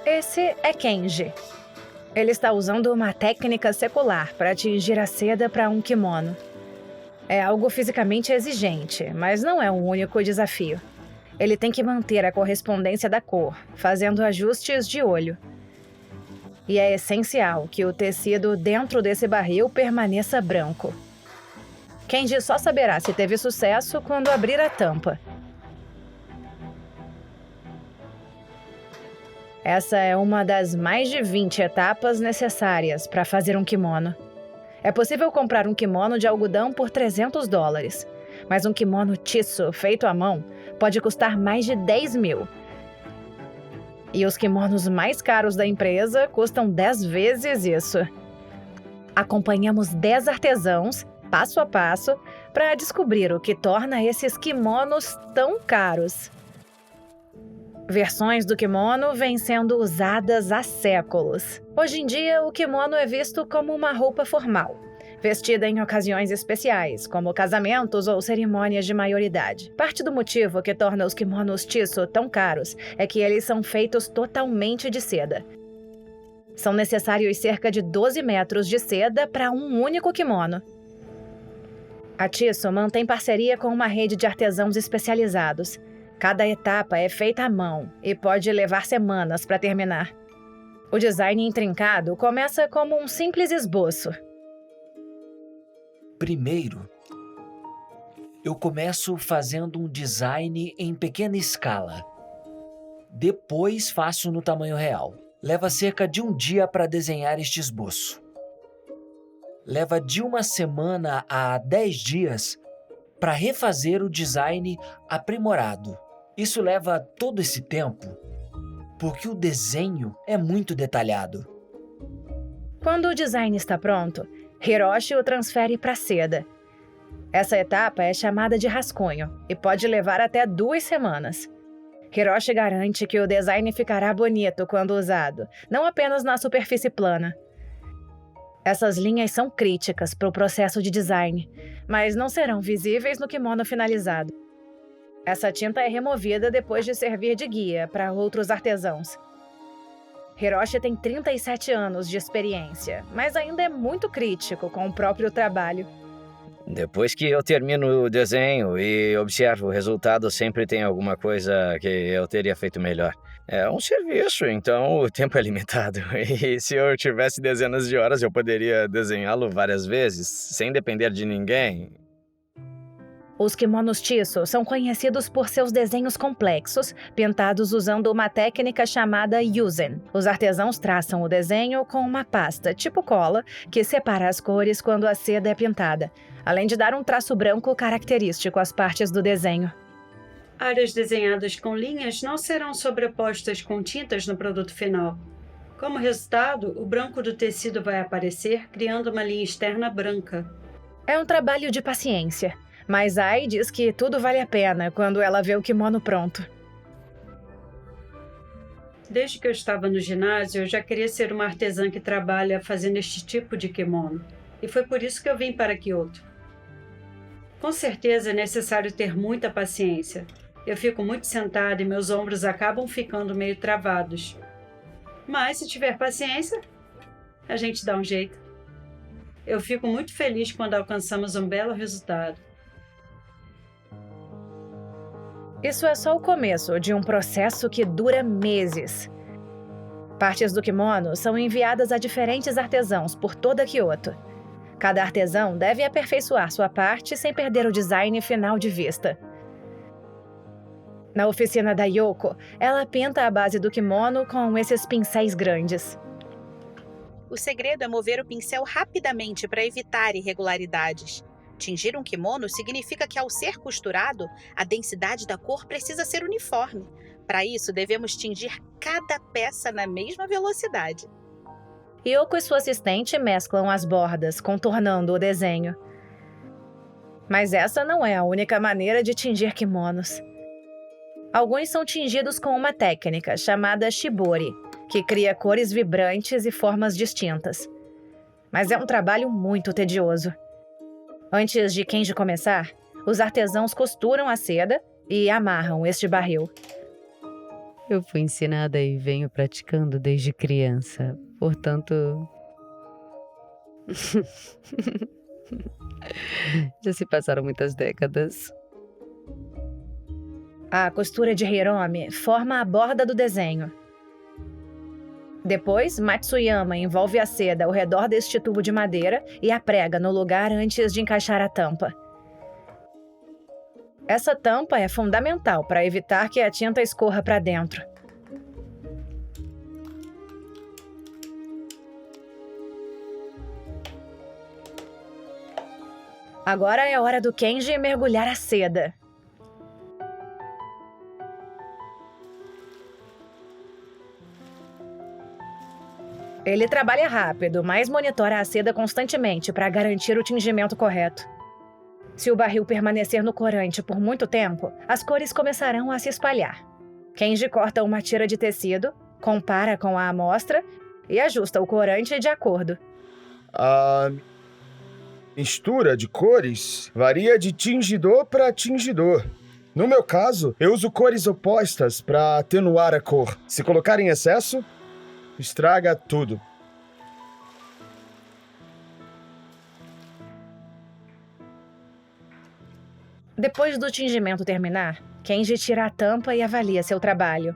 Esse é Kenji. Ele está usando uma técnica secular para tingir a seda para um kimono. É algo fisicamente exigente, mas não é um único desafio. Ele tem que manter a correspondência da cor, fazendo ajustes de olho. E é essencial que o tecido dentro desse barril permaneça branco. Kenji só saberá se teve sucesso quando abrir a tampa. Essa é uma das mais de 20 etapas necessárias para fazer um kimono. É possível comprar um kimono de algodão por $300, mas um kimono Tissot feito à mão pode custar mais de 10 mil. E os kimonos mais caros da empresa custam 10 vezes isso. Acompanhamos 10 artesãos, passo a passo, para descobrir o que torna esses kimonos tão caros. Versões do kimono vêm sendo usadas há séculos. Hoje em dia, o kimono é visto como uma roupa formal, vestida em ocasiões especiais, como casamentos ou cerimônias de maioridade. Parte do motivo que torna os kimonos Tissot tão caros é que eles são feitos totalmente de seda. São necessários cerca de 12 metros de seda para um único kimono. A Tissot mantém parceria com uma rede de artesãos especializados. Cada etapa é feita à mão e pode levar semanas para terminar. O design intrincado começa como um simples esboço. Primeiro, eu começo fazendo um design em pequena escala. Depois faço no tamanho real. Leva cerca de um dia para desenhar este esboço. Leva de uma semana a 10 dias para refazer o design aprimorado. Isso leva todo esse tempo porque o desenho é muito detalhado. Quando o design está pronto, Hiroshi o transfere para a seda. Essa etapa é chamada de rascunho e pode levar até 2 semanas. Hiroshi garante que o design ficará bonito quando usado, não apenas na superfície plana. Essas linhas são críticas para o processo de design, mas não serão visíveis no kimono finalizado. Essa tinta é removida depois de servir de guia para outros artesãos. Hiroshi tem 37 anos de experiência, mas ainda é muito crítico com o próprio trabalho. Depois que eu termino o desenho e observo o resultado, sempre tem alguma coisa que eu teria feito melhor. É um serviço, então o tempo é limitado. E se eu tivesse dezenas de horas, eu poderia desenhá-lo várias vezes, sem depender de ninguém. Os kimonos Tissot são conhecidos por seus desenhos complexos, pintados usando uma técnica chamada Yuzen. Os artesãos traçam o desenho com uma pasta, tipo cola, que separa as cores quando a seda é pintada, além de dar um traço branco característico às partes do desenho. Áreas desenhadas com linhas não serão sobrepostas com tintas no produto final. Como resultado, o branco do tecido vai aparecer, criando uma linha externa branca. É um trabalho de paciência, mas Ai diz que tudo vale a pena quando ela vê o kimono pronto. Desde que eu estava no ginásio, eu já queria ser uma artesã que trabalha fazendo este tipo de kimono. E foi por isso que eu vim para Kyoto. Com certeza é necessário ter muita paciência. Eu fico muito sentada e meus ombros acabam ficando meio travados. Mas se tiver paciência, a gente dá um jeito. Eu fico muito feliz quando alcançamos um belo resultado. Isso é só o começo de um processo que dura meses. Partes do kimono são enviadas a diferentes artesãos por toda Kyoto. Cada artesão deve aperfeiçoar sua parte sem perder o design final de vista. Na oficina da Yoko, ela pinta a base do kimono com esses pincéis grandes. O segredo é mover o pincel rapidamente para evitar irregularidades. Tingir um kimono significa que, ao ser costurado, a densidade da cor precisa ser uniforme. Para isso, devemos tingir cada peça na mesma velocidade. Yoko e sua assistente mesclam as bordas, contornando o desenho. Mas essa não é a única maneira de tingir kimonos. Alguns são tingidos com uma técnica chamada shibori, que cria cores vibrantes e formas distintas. Mas é um trabalho muito tedioso. Antes de Kenji começar, os artesãos costuram a seda e amarram este barril. Eu fui ensinada e venho praticando desde criança, portanto... Já se passaram muitas décadas. A costura de Hiromi forma a borda do desenho. Depois, Matsuyama envolve a seda ao redor deste tubo de madeira e a prega no lugar antes de encaixar a tampa. Essa tampa é fundamental para evitar que a tinta escorra para dentro. Agora é hora do Kenji mergulhar a seda. Ele trabalha rápido, mas monitora a seda constantemente para garantir o tingimento correto. Se o barril permanecer no corante por muito tempo, as cores começarão a se espalhar. Kenji corta uma tira de tecido, compara com a amostra e ajusta o corante de acordo. A mistura de cores varia de tingidor para tingidor. No meu caso, eu uso cores opostas para atenuar a cor. Se colocar em excesso, estraga tudo. Depois do tingimento terminar, Kenji tira a tampa e avalia seu trabalho.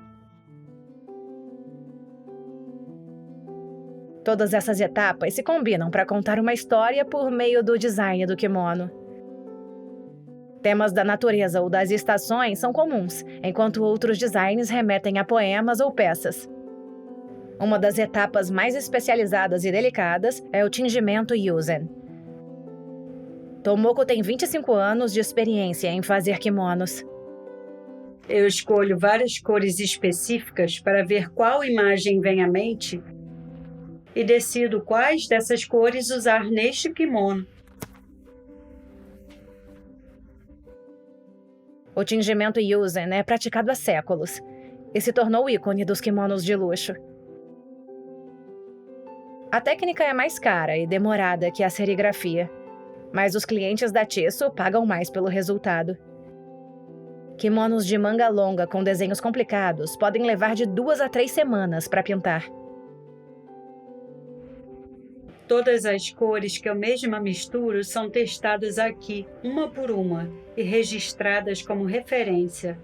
Todas essas etapas se combinam para contar uma história por meio do design do kimono. Temas da natureza ou das estações são comuns, enquanto outros designs remetem a poemas ou peças. Uma das etapas mais especializadas e delicadas é o tingimento Yuzen. Tomoko tem 25 anos de experiência em fazer kimonos. Eu escolho várias cores específicas para ver qual imagem vem à mente e decido quais dessas cores usar neste kimono. O tingimento Yuzen é praticado há séculos e se tornou o ícone dos kimonos de luxo. A técnica é mais cara e demorada que a serigrafia, mas os clientes da Tissot pagam mais pelo resultado. Kimonos de manga longa com desenhos complicados podem levar de 2 a 3 semanas para pintar. Todas as cores que eu mesma misturo são testadas aqui, uma por uma, e registradas como referência.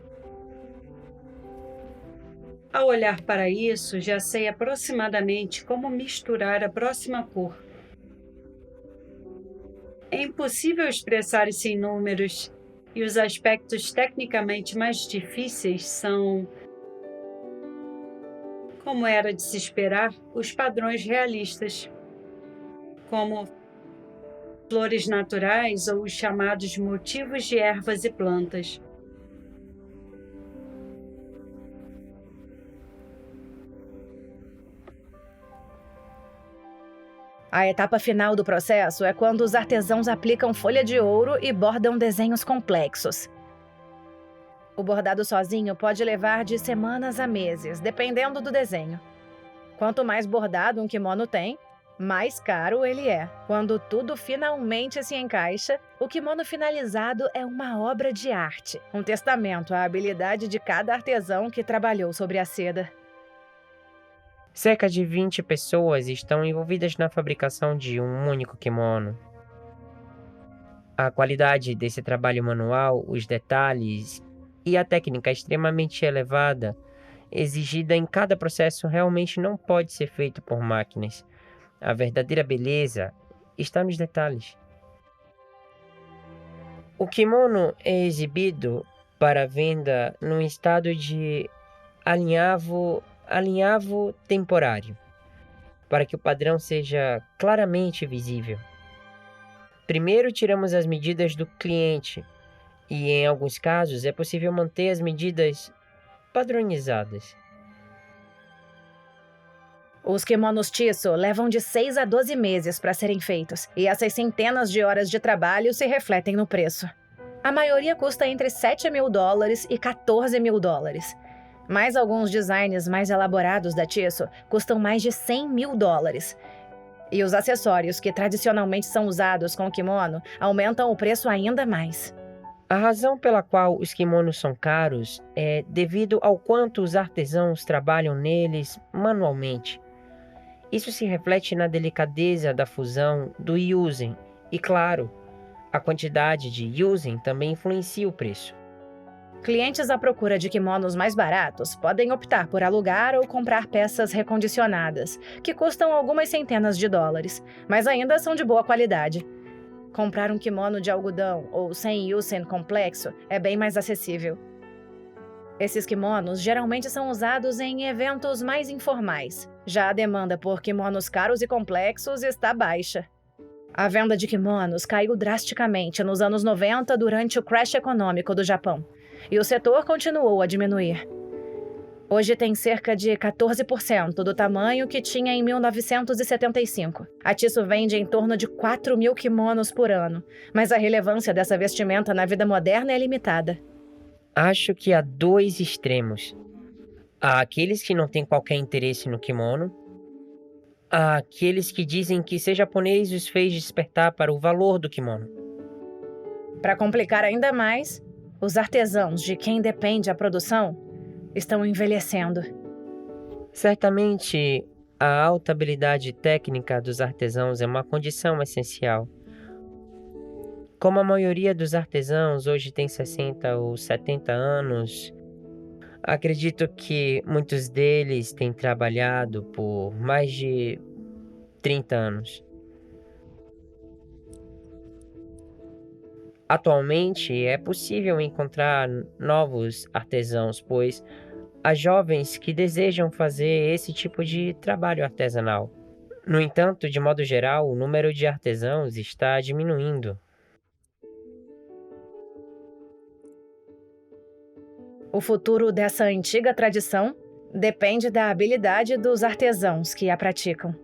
Ao olhar para isso, já sei aproximadamente como misturar a próxima cor. É impossível expressar isso em números, e os aspectos tecnicamente mais difíceis são, como era de se esperar, os padrões realistas, como flores naturais ou os chamados motivos de ervas e plantas. A etapa final do processo é quando os artesãos aplicam folha de ouro e bordam desenhos complexos. O bordado sozinho pode levar de semanas a meses, dependendo do desenho. Quanto mais bordado um kimono tem, mais caro ele é. Quando tudo finalmente se encaixa, o kimono finalizado é uma obra de arte, um testamento à habilidade de cada artesão que trabalhou sobre a seda. Cerca de 20 pessoas estão envolvidas na fabricação de um único kimono. A qualidade desse trabalho manual, os detalhes e a técnica extremamente elevada exigida em cada processo realmente não pode ser feito por máquinas. A verdadeira beleza está nos detalhes. O kimono é exibido para venda num estado de alinhavo temporário, para que o padrão seja claramente visível. Primeiro tiramos as medidas do cliente e, em alguns casos, é possível manter as medidas padronizadas. Os kimonos Tissot levam de 6 a 12 meses para serem feitos, e essas centenas de horas de trabalho se refletem no preço. A maioria custa entre $7 mil e $14 mil. Mas alguns designs mais elaborados da Tissot custam mais de $100 mil. E os acessórios que tradicionalmente são usados com o kimono aumentam o preço ainda mais. A razão pela qual os kimonos são caros é devido ao quanto os artesãos trabalham neles manualmente. Isso se reflete na delicadeza da fusão do yuzen e, claro, a quantidade de yuzen também influencia o preço. Clientes à procura de kimonos mais baratos podem optar por alugar ou comprar peças recondicionadas, que custam algumas centenas de dólares, mas ainda são de boa qualidade. Comprar um kimono de algodão ou sem yuzen complexo é bem mais acessível. Esses kimonos geralmente são usados em eventos mais informais. Já a demanda por kimonos caros e complexos está baixa. A venda de kimonos caiu drasticamente nos anos 90 durante o crash econômico do Japão, e o setor continuou a diminuir. Hoje tem cerca de 14% do tamanho que tinha em 1975. A Tissot vende em torno de 4.000 kimonos por ano, mas a relevância dessa vestimenta na vida moderna é limitada. Acho que há dois extremos. Há aqueles que não têm qualquer interesse no kimono. Há aqueles que dizem que ser japonês os fez despertar para o valor do kimono. Para complicar ainda mais, os artesãos de quem depende a produção estão envelhecendo. Certamente, a alta habilidade técnica dos artesãos é uma condição essencial. Como a maioria dos artesãos hoje tem 60 ou 70 anos, acredito que muitos deles têm trabalhado por mais de 30 anos. Atualmente, é possível encontrar novos artesãos, pois há jovens que desejam fazer esse tipo de trabalho artesanal. No entanto, de modo geral, o número de artesãos está diminuindo. O futuro dessa antiga tradição depende da habilidade dos artesãos que a praticam.